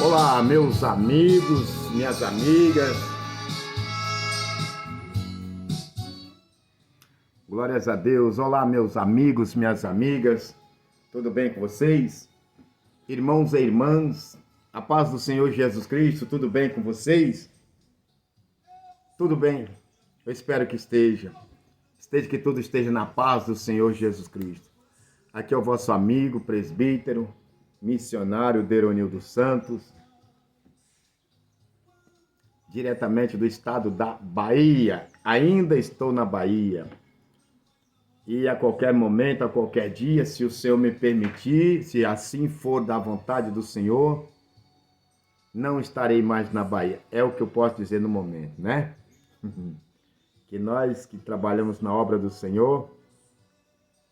Olá, meus amigos, minhas amigas. Glórias a Deus. Olá, meus amigos, minhas amigas. Tudo bem com vocês? Irmãos e irmãs, a paz do Senhor Jesus Cristo, tudo bem com vocês? Tudo bem? Eu espero que esteja. Que tudo esteja na paz do Senhor Jesus Cristo. Aqui é o vosso amigo, presbítero, missionário Deronildo Santos, diretamente do estado da Bahia. Ainda estou na Bahia. E a qualquer momento, a qualquer dia, se o Senhor me permitir, se assim for da vontade do Senhor, não estarei mais na Bahia. É o que eu posso dizer no momento, né? Que nós que trabalhamos na obra do Senhor,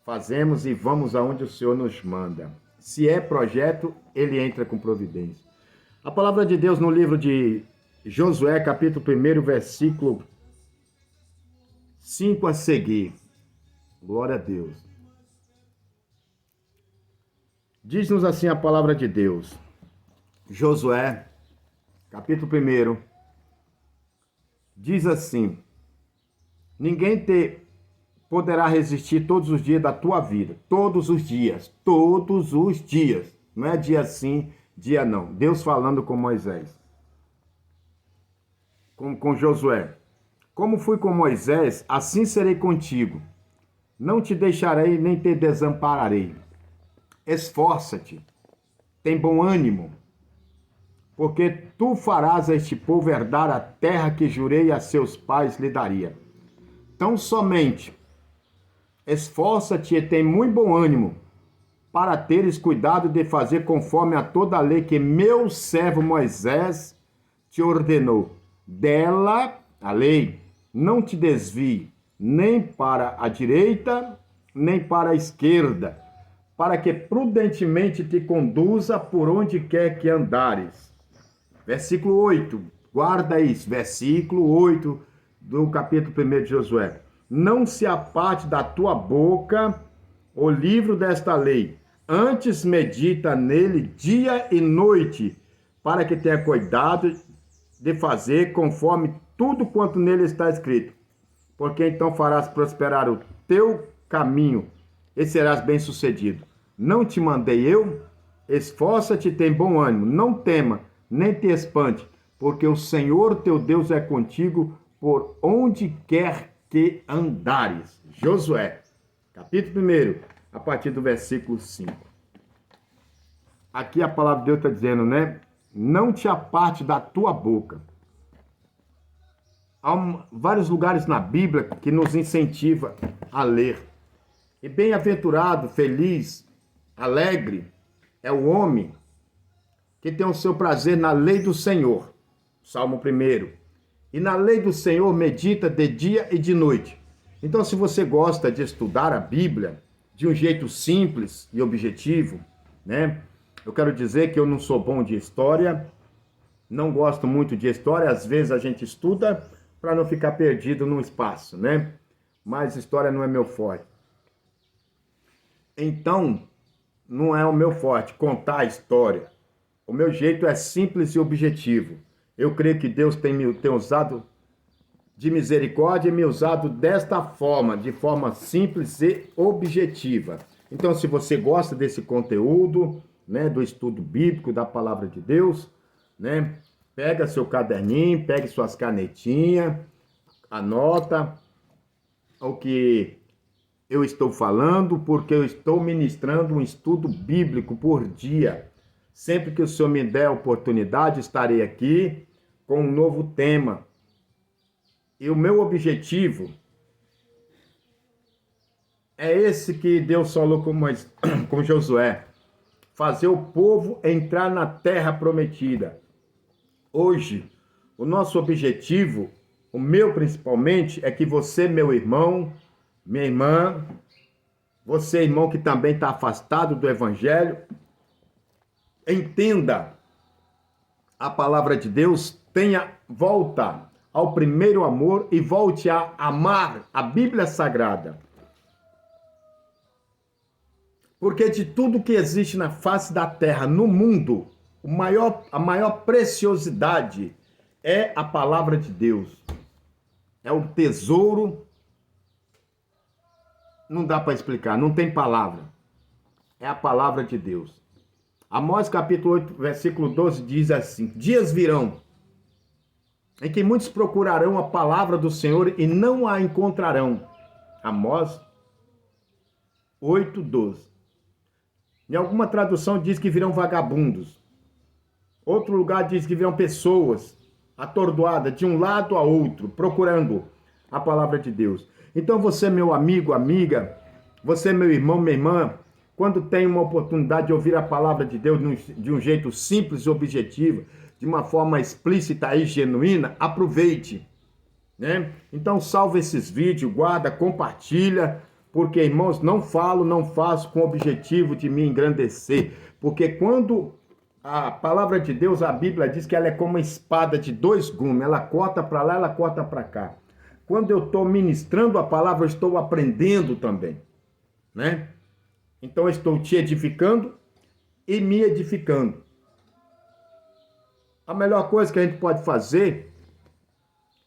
fazemos e vamos aonde o Senhor nos manda. Se é projeto, ele entra com providência. A palavra de Deus no livro de Josué, capítulo 1, versículo 5 a seguir. Glória a Deus. Diz-nos assim a palavra de Deus. Josué, capítulo 1, diz assim: ninguém te poderá resistir todos os dias da tua vida. Todos os dias. Todos os dias. Não é dia sim, dia não. Deus falando com Moisés. Com Josué. Como fui com Moisés, assim serei contigo. Não te deixarei nem te desampararei. Esforça-te. Tem bom ânimo. Porque tu farás a este povo herdar a terra que jurei a seus pais lhe daria. Tão somente esforça-te e tem muito bom ânimo, para teres cuidado de fazer conforme a toda a lei que meu servo Moisés te ordenou. Dela, a lei, não te desvie, nem para a direita, nem para a esquerda, para que prudentemente te conduza por onde quer que andares. Versículo 8, guarda isso, versículo 8 do capítulo 1 de Josué. Não se aparte da tua boca o livro desta lei, antes medita nele dia e noite, para que tenha cuidado de fazer conforme tudo quanto nele está escrito. Porque então farás prosperar o teu caminho e serás bem-sucedido. Não te mandei eu? Esforça-te e tem bom ânimo, não tema, nem te espante, porque o Senhor teu Deus é contigo por onde quer que andares. Josué, capítulo 1, a partir do versículo 5. Aqui a palavra de Deus está dizendo, né? Não te aparte da tua boca. Há vários lugares na Bíblia que nos incentiva a ler. E bem-aventurado, feliz, alegre é o homem que tem o seu prazer na lei do Senhor. Salmo 1. E na lei do Senhor medita de dia e de noite. Então, se você gosta de estudar a Bíblia de um jeito simples e objetivo, né? Eu quero dizer que eu não sou bom de história, não gosto muito de história, às vezes a gente estuda para não ficar perdido no espaço, né? Mas história não é meu forte. Então, não é o meu forte contar a história. O meu jeito é simples e objetivo. Eu creio que Deus tem usado de misericórdia e me usado desta forma, de forma simples e objetiva. Então, se você gosta desse conteúdo, né, do estudo bíblico, da palavra de Deus, né, pega seu caderninho, pegue suas canetinhas, anota o que eu estou falando, porque eu estou ministrando um estudo bíblico por dia. Sempre que o Senhor me der a oportunidade, estarei aqui com um novo tema. E o meu objetivo é esse que Deus falou com Josué. Fazer o povo entrar na terra prometida. Hoje, o nosso objetivo, o meu principalmente, é que você, meu irmão, minha irmã, você, irmão que também está afastado do Evangelho, entenda a palavra de Deus, volta ao primeiro amor e volte a amar a Bíblia Sagrada. Porque de tudo que existe na face da terra, no mundo, a maior preciosidade é a palavra de Deus. É um tesouro, não dá para explicar, não tem palavra. É a palavra de Deus. Amós capítulo 8, versículo 12 diz assim: dias virão em que muitos procurarão a palavra do Senhor e não a encontrarão. Amós 8, 12. Em alguma tradução diz que virão vagabundos. Outro lugar diz que virão pessoas atordoadas de um lado a outro, procurando a palavra de Deus. Então você, meu amigo, amiga, você, meu irmão, minha irmã, quando tem uma oportunidade de ouvir a palavra de Deus de um jeito simples e objetivo, de uma forma explícita e genuína, aproveite, né? Então salva esses vídeos, guarda, compartilha, porque, irmãos, não falo, não faço com o objetivo de me engrandecer, porque quando a palavra de Deus, a Bíblia diz que ela é como uma espada de dois gumes, ela corta para lá, ela corta para cá. Quando eu estou ministrando a palavra, eu estou aprendendo também, né? Então eu estou te edificando e me edificando. A melhor coisa que a gente pode fazer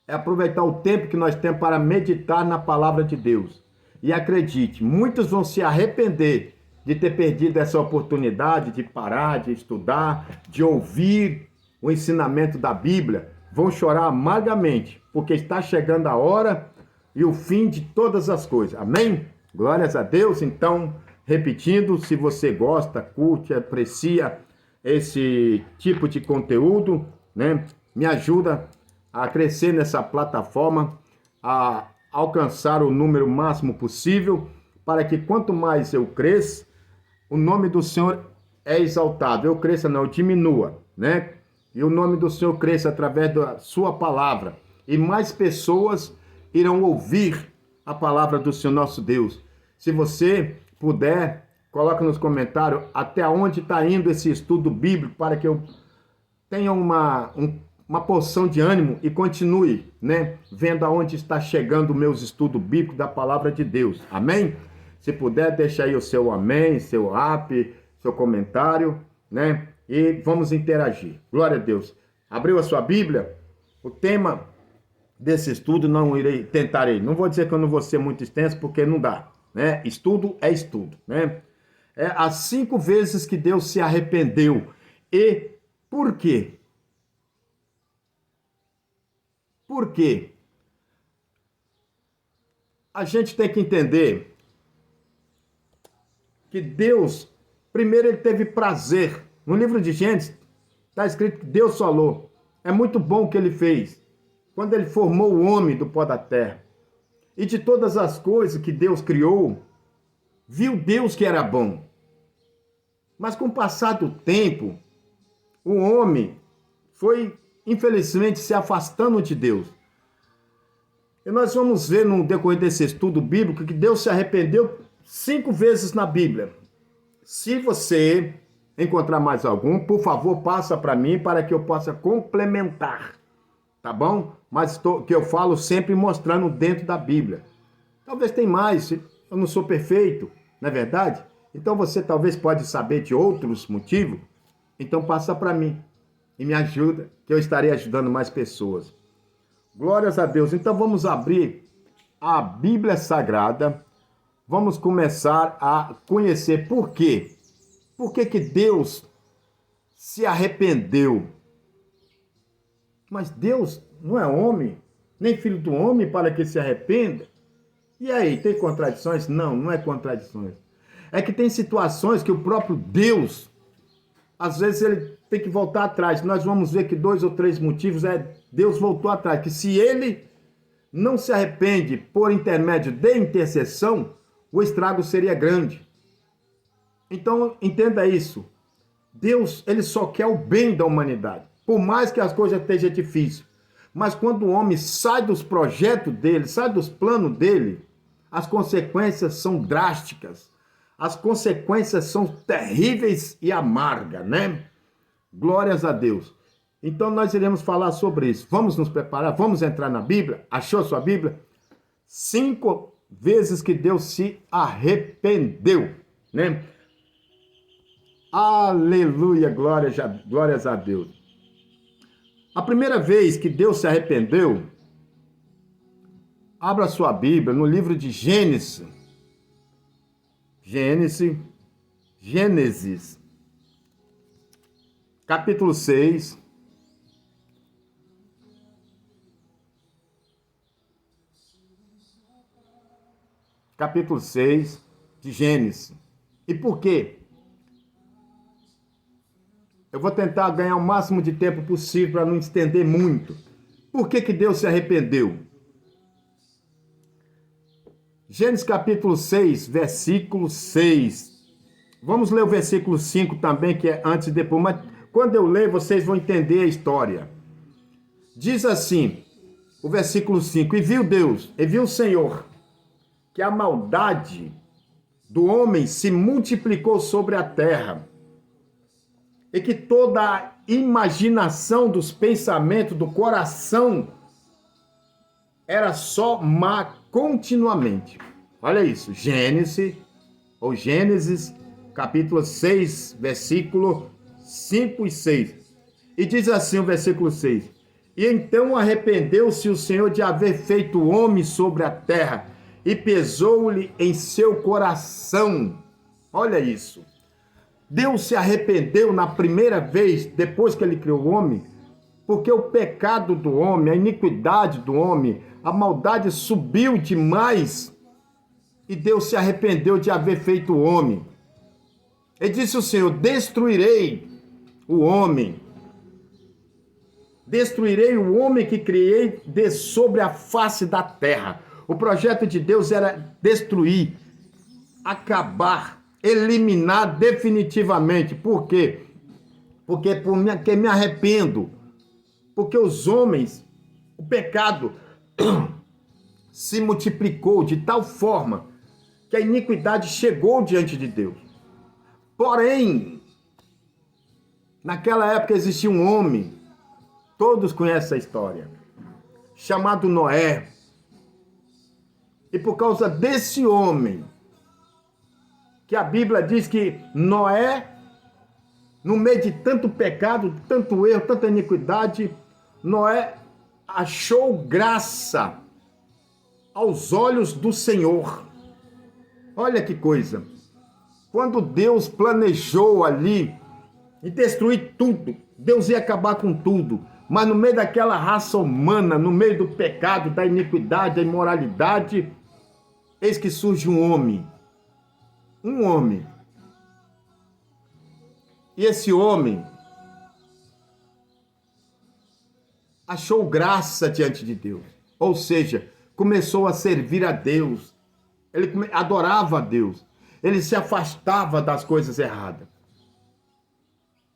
é aproveitar o tempo que nós temos para meditar na palavra de Deus. E acredite, muitos vão se arrepender de ter perdido essa oportunidade de parar, de estudar, de ouvir o ensinamento da Bíblia. Vão chorar amargamente, porque está chegando a hora e o fim de todas as coisas. Amém? Glórias a Deus. Então, repetindo, se você gosta, curte, aprecia esse tipo de conteúdo, né? Me ajuda a crescer nessa plataforma, a alcançar o número máximo possível, para que quanto mais eu cresça, o nome do Senhor é exaltado. Eu cresça, não, eu diminua, né? E o nome do Senhor cresça através da sua palavra. E mais pessoas irão ouvir a palavra do Senhor nosso Deus. Se você puder, coloca nos comentários até onde está indo esse estudo bíblico, para que eu tenha uma porção de ânimo e continue, né, vendo aonde está chegando os meus estudos bíblicos da palavra de Deus. Amém? Se puder, deixa aí o seu amém, seu rap, seu comentário, né? E vamos interagir. Glória a Deus. Abriu a sua Bíblia? O tema desse estudo tentarei. Não vou dizer que eu não vou ser muito extenso, porque não dá, né? Estudo é estudo, né? É as 5 vezes que Deus se arrependeu. E por quê? Por quê? A gente tem que entender que Deus, primeiro, ele teve prazer. No livro de Gênesis, está escrito que Deus falou. É muito bom o que ele fez. Quando ele formou o homem do pó da terra. E de todas as coisas que Deus criou, viu Deus que era bom. Mas com o passar do tempo, o homem foi, infelizmente, se afastando de Deus. E nós vamos ver no decorrer desse estudo bíblico que Deus se arrependeu 5 vezes na Bíblia. Se você encontrar mais algum, por favor, passa para mim para que eu possa complementar, tá bom? Mas que eu falo sempre mostrando dentro da Bíblia. Talvez tenha mais, eu não sou perfeito, não é verdade? Então você talvez pode saber de outros motivos, então passa para mim e me ajuda, que eu estarei ajudando mais pessoas. Glórias a Deus. Então vamos abrir a Bíblia Sagrada. Vamos começar a conhecer por quê. Por que que Deus se arrependeu? Mas Deus não é homem, nem filho do homem para que se arrependa. E aí, tem contradições? Não, não é contradições. É que tem situações que o próprio Deus, às vezes ele tem que voltar atrás. Nós vamos ver que 2 ou 3 motivos Deus voltou atrás. Que se ele não se arrepende por intermédio de intercessão, o estrago seria grande. Então, entenda isso. Deus, ele só quer o bem da humanidade. Por mais que as coisas estejam difíceis. Mas quando o homem sai dos projetos dele, sai dos planos dele, as consequências são drásticas. As consequências são terríveis e amargas, né? Glórias a Deus. Então nós iremos falar sobre isso. Vamos nos preparar, vamos entrar na Bíblia. Achou a sua Bíblia? 5 vezes que Deus se arrependeu, né? Aleluia, glórias a Deus. A primeira vez que Deus se arrependeu, abra sua Bíblia no livro de Gênesis. Gênesis, capítulo 6. Capítulo 6 de Gênesis. E por quê? Eu vou tentar ganhar o máximo de tempo possível para não estender muito. Por que Deus se arrependeu? Gênesis capítulo 6, versículo 6. Vamos ler o versículo 5 também, que é antes e depois, mas quando eu ler, vocês vão entender a história. Diz assim, o versículo 5, e viu o Senhor, que a maldade do homem se multiplicou sobre a terra, e que toda a imaginação dos pensamentos do coração era só má continuamente. Olha isso, Gênesis, capítulo 6, versículo 5 e 6. E diz assim o versículo 6. E então arrependeu-se o Senhor de haver feito o homem sobre a terra, e pesou-lhe em seu coração. Olha isso. Deus se arrependeu na primeira vez, depois que ele criou o homem, porque o pecado do homem, a iniquidade do homem, a maldade subiu demais, e Deus se arrependeu de haver feito o homem. E disse o Senhor, destruirei o homem que criei de sobre a face da terra. O projeto de Deus era destruir, acabar, eliminar definitivamente. Por quê? Porque me arrependo. Porque os homens, o pecado se multiplicou de tal forma que a iniquidade chegou diante de Deus. Porém, naquela época existia um homem, todos conhecem essa história, chamado Noé. E por causa desse homem, que a Bíblia diz que Noé, no meio de tanto pecado, tanto erro, tanta iniquidade, Noé achou graça aos olhos do Senhor. Olha que coisa. Quando Deus planejou ali e destruir tudo, Deus ia acabar com tudo. Mas no meio daquela raça humana, no meio do pecado, da iniquidade, da imoralidade, eis que surge um homem. Um homem. E esse homem achou graça diante de Deus. Ou seja, começou a servir a Deus. Ele adorava a Deus. Ele se afastava das coisas erradas.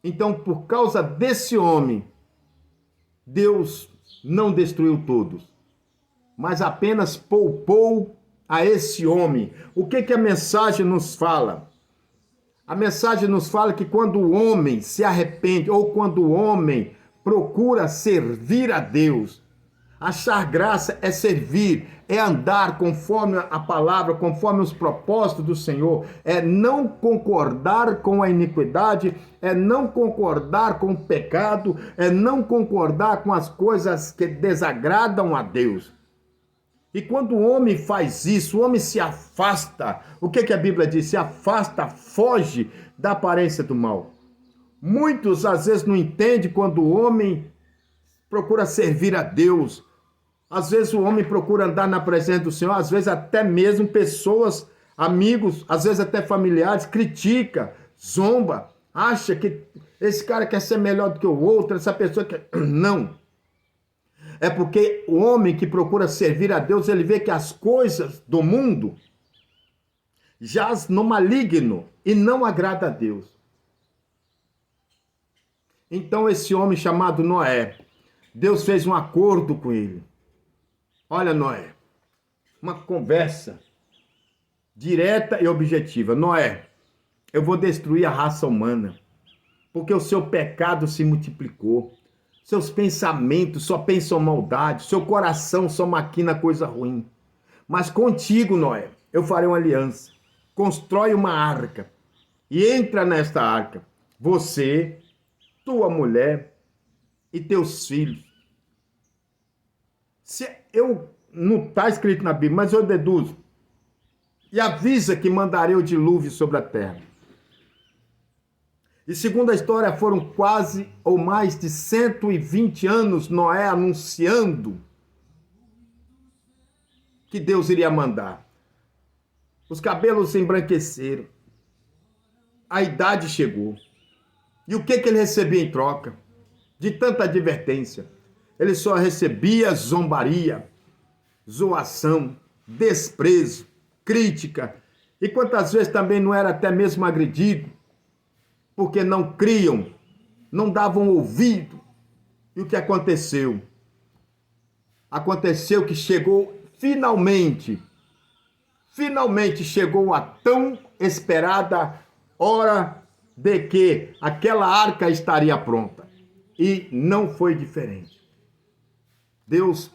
Então, por causa desse homem, Deus não destruiu todos, mas apenas poupou a esse homem. O que a mensagem nos fala? A mensagem nos fala que quando o homem se arrepende, ou quando o homem procura servir a Deus, achar graça é servir, é andar conforme a palavra, conforme os propósitos do Senhor, é não concordar com a iniquidade, é não concordar com o pecado, é não concordar com as coisas que desagradam a Deus. E quando o homem faz isso, o homem se afasta. O que a Bíblia diz? Se afasta, foge da aparência do mal. Muitos às vezes não entendem quando o homem procura servir a Deus. Às vezes o homem procura andar na presença do Senhor, às vezes até mesmo pessoas, amigos, às vezes até familiares, critica, zomba, acha que esse cara quer ser melhor do que o outro, essa pessoa quer... Não. É porque o homem que procura servir a Deus, ele vê que as coisas do mundo jaz no maligno e não agrada a Deus. Então esse homem chamado Noé, Deus fez um acordo com ele. Olha, Noé, uma conversa direta e objetiva. Noé, eu vou destruir a raça humana, porque o seu pecado se multiplicou. Seus pensamentos só pensam maldade, seu coração só maquina coisa ruim. Mas contigo, Noé, eu farei uma aliança. Constrói uma arca e entra nesta arca. Você, tua mulher e teus filhos. Não está escrito na Bíblia, mas eu deduzo. E avisa que mandarei o dilúvio sobre a terra. E segundo a história, foram quase ou mais de 120 anos Noé anunciando que Deus iria mandar. Os cabelos se embranqueceram. A idade chegou. E o que ele recebia em troca? De tanta advertência. Ele só recebia zombaria, zoação, desprezo, crítica. E quantas vezes também não era até mesmo agredido, porque não criam, não davam ouvido. E o que aconteceu? Aconteceu que chegou finalmente chegou a tão esperada hora de que aquela arca estaria pronta. E não foi diferente. Deus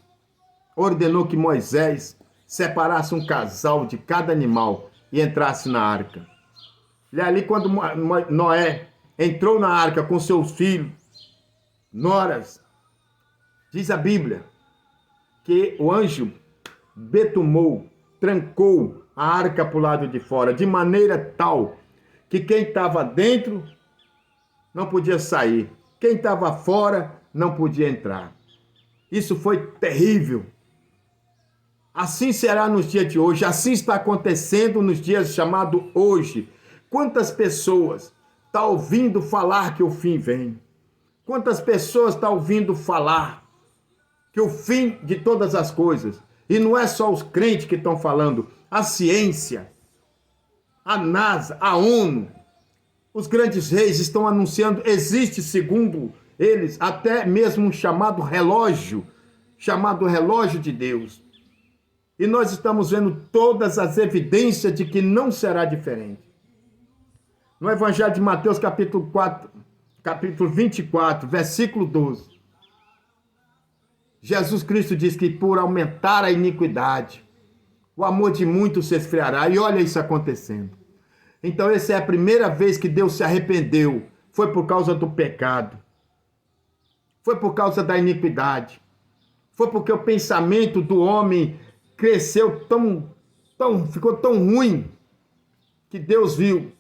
ordenou que Moisés separasse um casal de cada animal e entrasse na arca. E ali, quando Noé entrou na arca com seus filhos, noras, diz a Bíblia que o anjo betumou, trancou a arca para o lado de fora, de maneira tal que quem estava dentro não podia sair, quem estava fora não podia entrar. Isso foi terrível. Assim será nos dias de hoje, assim está acontecendo nos dias chamados hoje. Quantas pessoas estão ouvindo falar que o fim vem? Quantas pessoas estão ouvindo falar que o fim de todas as coisas? E não é só os crentes que estão falando, a ciência, a NASA, a ONU, os grandes reis estão anunciando, existe, segundo eles, até mesmo um chamado relógio de Deus. E nós estamos vendo todas as evidências de que não será diferente. No Evangelho de Mateus, capítulo 24, versículo 12, Jesus Cristo diz que por aumentar a iniquidade, o amor de muitos se esfriará. E olha isso acontecendo. Então essa é a primeira vez que Deus se arrependeu. Foi por causa do pecado. Foi por causa da iniquidade. Foi porque o pensamento do homem cresceu ficou tão ruim, que Deus viu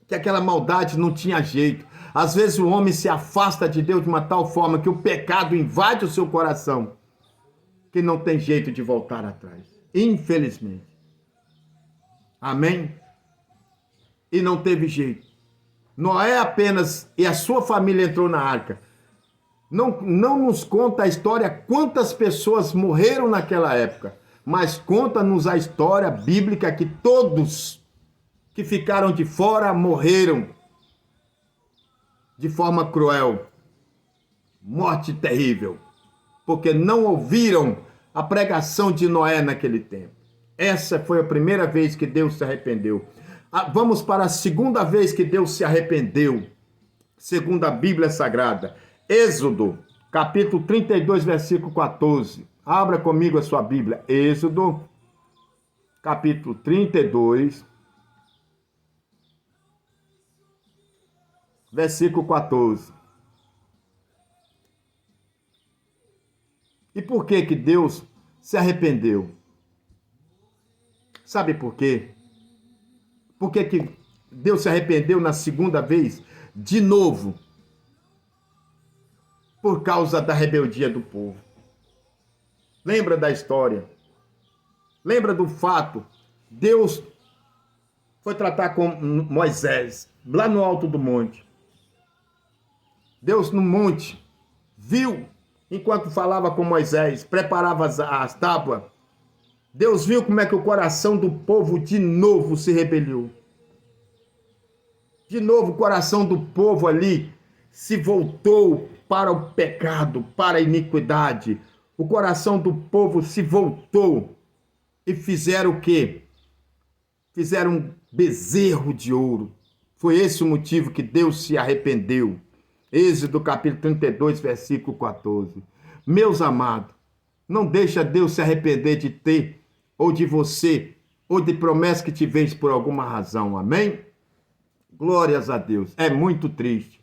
que aquela maldade não tinha jeito. Às vezes o homem se afasta de Deus de uma tal forma que o pecado invade o seu coração, que não tem jeito de voltar atrás. Infelizmente. Amém? E não teve jeito. Noé apenas e a sua família entrou na arca. Não nos conta a história quantas pessoas morreram naquela época, mas conta-nos a história bíblica que todos que ficaram de fora morreram de forma cruel, morte terrível, porque não ouviram a pregação de Noé naquele tempo. Essa foi a primeira vez que Deus se arrependeu. Vamos para a segunda vez que Deus se arrependeu, segundo a Bíblia Sagrada. Êxodo, capítulo 32, versículo 14. Abra comigo a sua Bíblia. Êxodo, capítulo 32, versículo 14. E por que Deus se arrependeu? Sabe por quê? Por que Deus se arrependeu na segunda vez? De novo. Por causa da rebeldia do povo. Lembra da história? Lembra do fato? Deus foi tratar com Moisés, lá no alto do monte. Deus no monte viu, enquanto falava com Moisés, preparava as tábuas. Deus viu como é que o coração do povo de novo se rebelou. De novo o coração do povo ali se voltou para o pecado, para a iniquidade. O coração do povo se voltou e fizeram o quê? Fizeram um bezerro de ouro. Foi esse o motivo que Deus se arrependeu. Êxodo capítulo 32, versículo 14. Meus amados, não deixa Deus se arrepender de ter ou de você ou de promessa que te vence por alguma razão. Amém? Glórias a Deus. É muito triste.